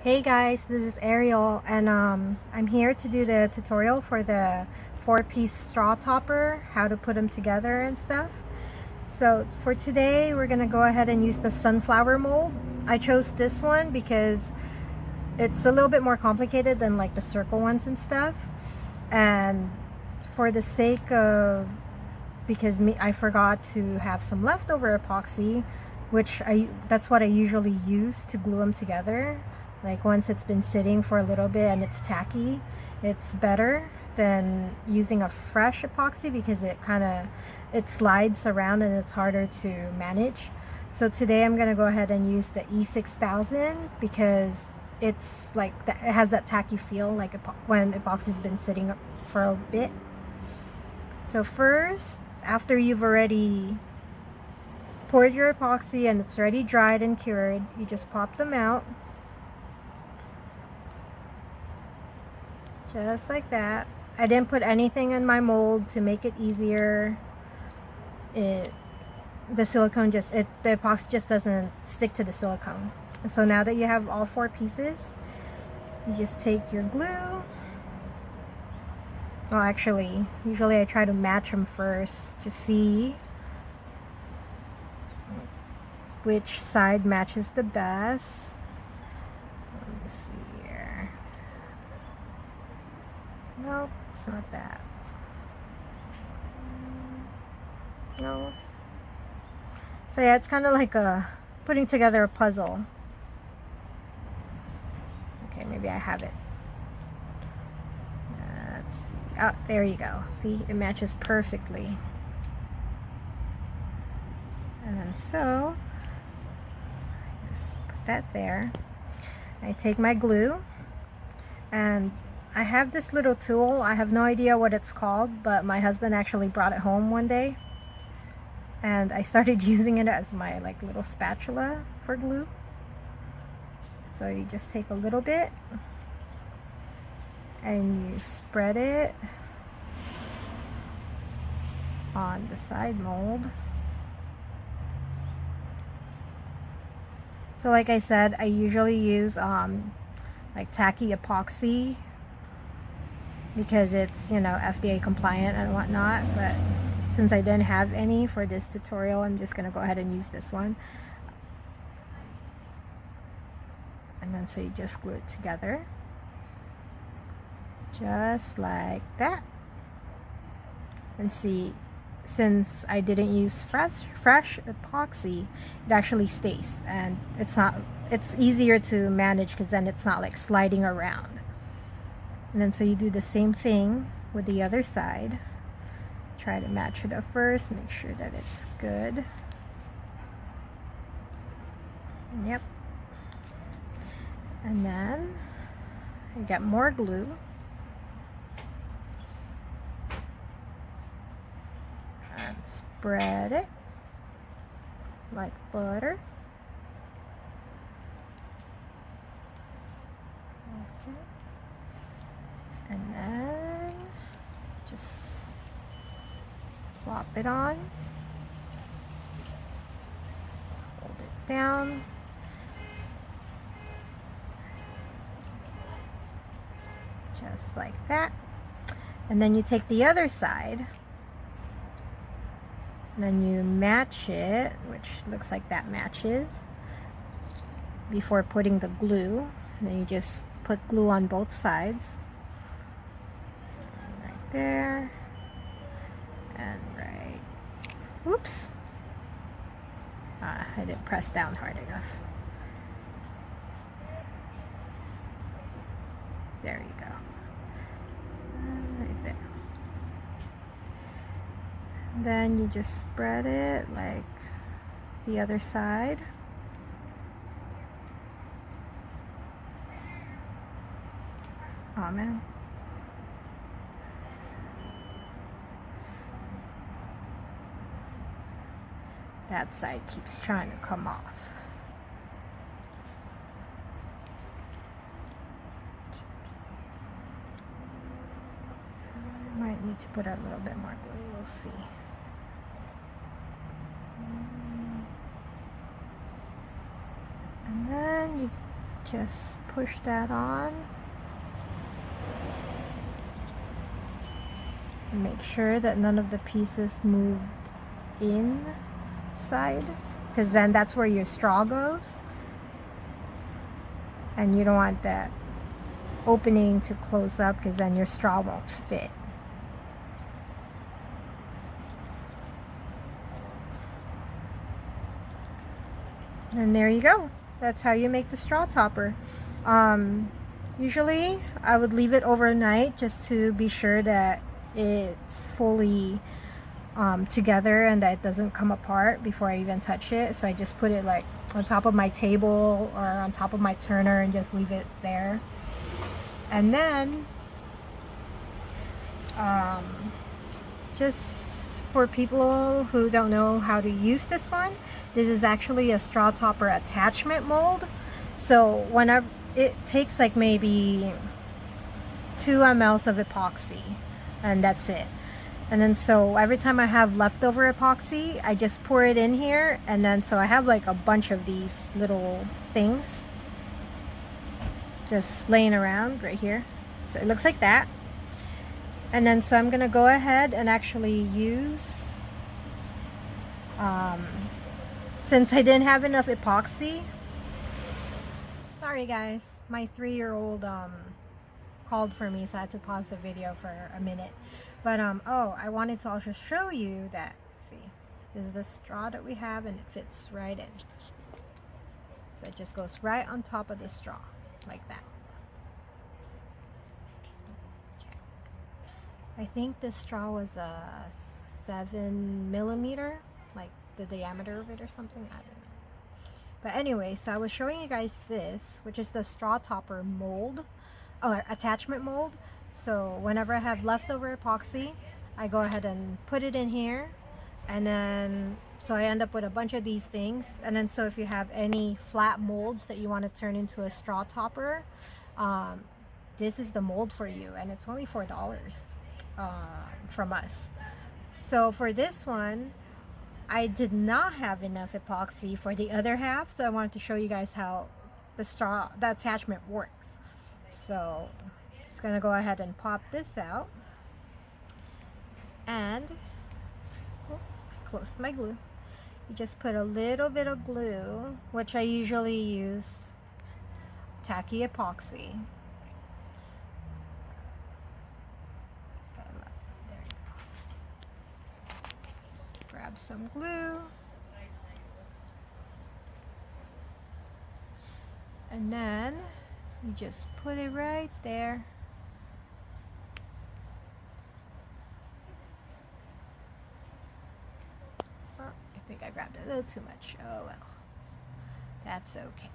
Hey guys, this is Ariel, and I'm here to do the tutorial for the 4-piece straw topper, how to put them together and stuff. So for today we're gonna go ahead and use the sunflower mold. I chose this one because it's a little bit more complicated than like the circle ones and stuff, and for the sake of, because I forgot to have some leftover epoxy, which that's what I usually use to glue them together. Like once it's been sitting for a little bit and it's tacky, it's better than using a fresh epoxy because it slides around and it's harder to manage. So today I'm gonna go ahead and use the E6000 because it's like it has that tacky feel like when epoxy's been sitting up for a bit. So first, after you've already poured your epoxy and it's already dried and cured, you just pop them out. Just like that. I didn't put anything in my mold to make it easier. The epoxy just doesn't stick to the silicone. And so now that you have all 4 pieces, you just take your glue. Well, actually, usually I try to match them first to see which side matches the best. Let me see here. Nope, it's not that. No. So yeah, it's kind of like putting together a puzzle. Okay, maybe I have it. Let's see. Oh, there you go. See, it matches perfectly. And so, just put that there. I take my glue, and I have this little tool. I have no idea what it's called, but my husband actually brought it home one day, and I started using it as my like little spatula for glue. So you just take a little bit and you spread it on the side mold. So like I said, I usually use like tacky epoxy because it's, you know, FDA compliant and whatnot, but since I didn't have any for this tutorial, I'm just gonna go ahead and use this one. And then so you just glue it together just like that. And see, since I didn't use fresh epoxy, it actually stays, and it's easier to manage because then it's not like sliding around. And then so you do the same thing with the other side. Try to match it up first, make sure that it's good. Yep. And then you get more glue. And spread it like butter. Okay. And then just plop it on. Hold it down. Just like that. And then you take the other side, and then you match it, which looks like that matches, before putting the glue. And then you just put glue on both sides, right there and right. Whoops, I didn't press down hard enough. There you go. Right there. Then you just spread it like the other side. Oh man. That side keeps trying to come off. Might need to put a little bit more glue, we'll see. And then you just push that on. Make sure that none of the pieces move inside, because then that's where your straw goes, and you don't want that opening to close up because then your straw won't fit. And there you go. That's how you make the straw topper. Usually I would leave it overnight just to be sure that it's fully together and that it doesn't come apart before I even touch it. So I just put it like on top of my table or on top of my turner and just leave it there. And then just for people who don't know how to use this one, this is actually a straw topper attachment mold. So whenever it takes like maybe 2 ml of epoxy, and that's it. And then so every time I have leftover epoxy, I just pour it in here, and then so I have like a bunch of these little things just laying around right here. So it looks like that. And then so I'm gonna go ahead and actually use since I didn't have enough epoxy. Sorry guys, my 3-year-old called for me, so I had to pause the video for a minute. But oh, I wanted to also show you that, see, this is the straw that we have and it fits right in. So it just goes right on top of the straw, like that. Okay. I think this straw was a 7 millimeter, like the diameter of it or something, I don't know. But anyway, so I was showing you guys this, which is the straw topper mold, or attachment mold. So whenever I have leftover epoxy, I go ahead and put it in here, and then so I end up with a bunch of these things. And then so if you have any flat molds that you want to turn into a straw topper, this is the mold for you, and it's only $4 from us. So for this one, I did not have enough epoxy for the other half, so I wanted to show you guys how the attachment works. So just gonna go ahead and pop this out, and close my glue. You just put a little bit of glue, which I usually use tacky epoxy. Grab some glue, and then you just put it right there. Oh, I think I grabbed a little too much. Oh well, that's okay.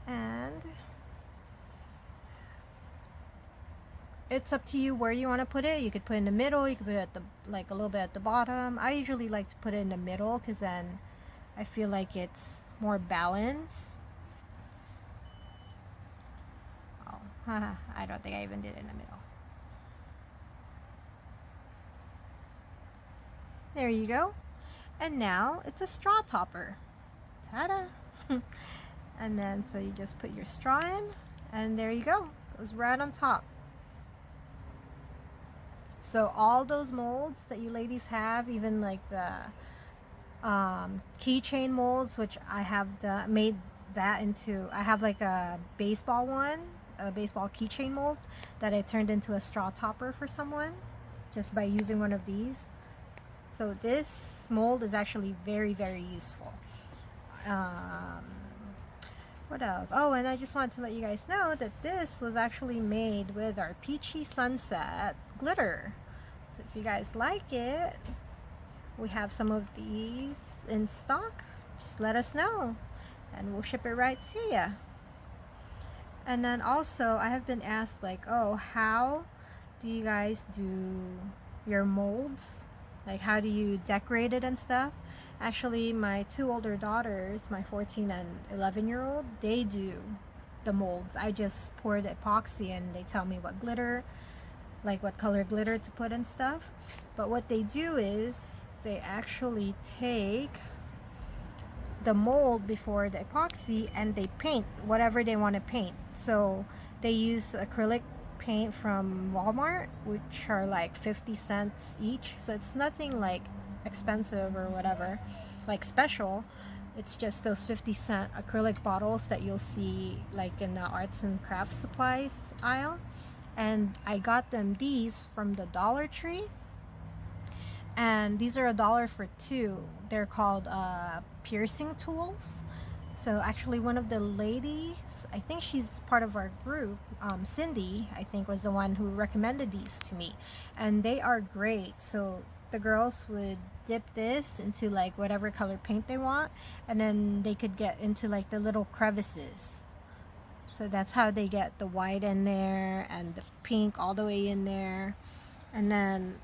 And it's up to you where you want to put it. You could put it in the middle, you could put it at the, like a little bit at the bottom. I usually like to put it in the middle because then I feel like it's more balanced. Oh, I don't think I even did it in the middle. There you go. And now it's a straw topper. Ta-da! And then so you just put your straw in, and there you go. It goes right on top. So all those molds that you ladies have, even like the keychain molds, which I have made that into, I have like a baseball one, a baseball keychain mold that I turned into a straw topper for someone just by using one of these. So this mold is actually very, very useful. What else? Oh, and I just wanted to let you guys know that this was actually made with our Peachy Sunset glitter. So if you guys like it, we have some of these in stock. Just let us know and we'll ship it right to you. And then also I have been asked, like, oh, how do you guys do your molds? Like, how do you decorate it and stuff? Actually, my 2 older daughters, my 14 and 11-year-old, they do the molds. I just pour the epoxy and they tell me what glitter, like what color glitter to put and stuff. But what they do is they actually take the mold before the epoxy, and they paint whatever they want to paint. So they use acrylic paint from Walmart, which are like 50 cents each, so it's nothing like expensive or whatever, like special. It's just those 50-cent acrylic bottles that you'll see like in the arts and crafts supplies aisle. And I got them these from the Dollar Tree, and these are $1 for 2. They're called piercing tools. So actually one of the ladies, I think she's part of our group, Cindy, I think, was the one who recommended these to me, and they are great. So the girls would dip this into like whatever color paint they want, and then they could get into like the little crevices. So that's how they get the white in there and the pink all the way in there. And then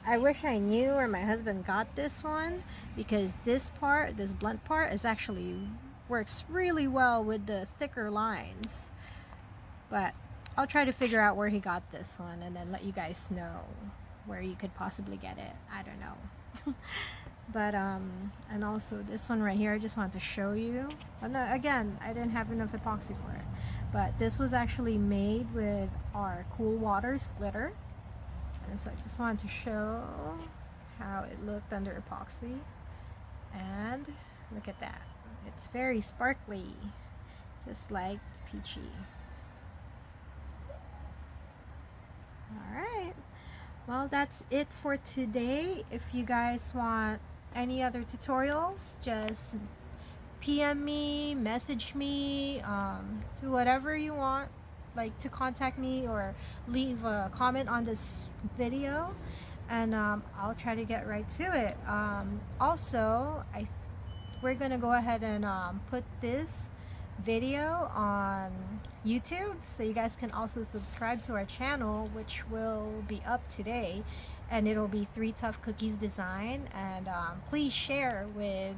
I wish I knew where my husband got this one, because this part, this blunt part, is actually works really well with the thicker lines. But I'll try to figure out where he got this one and then let you guys know where you could possibly get it. I don't know. But and also this one right here, I just wanted to show you. And again, I didn't have enough epoxy for it, but this was actually made with our Cool Waters glitter. And so I just wanted to show how it looked under epoxy. And look at that. It's very sparkly, just like Peachy. Alright. Well, that's it for today. If you guys want any other tutorials, just PM me, message me, do whatever you want, like to contact me or leave a comment on this video, and I'll try to get right to it. Also, we're gonna go ahead and put this video on YouTube, so you guys can also subscribe to our channel, which will be up today, and it'll be 3 Tough Cookies Design. And please share with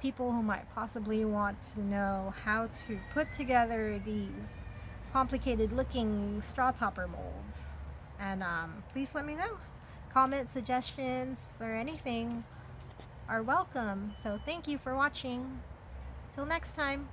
people who might possibly want to know how to put together these complicated looking straw topper molds. And please let me know. Comments, suggestions, or anything are welcome. So thank you for watching. Till next time.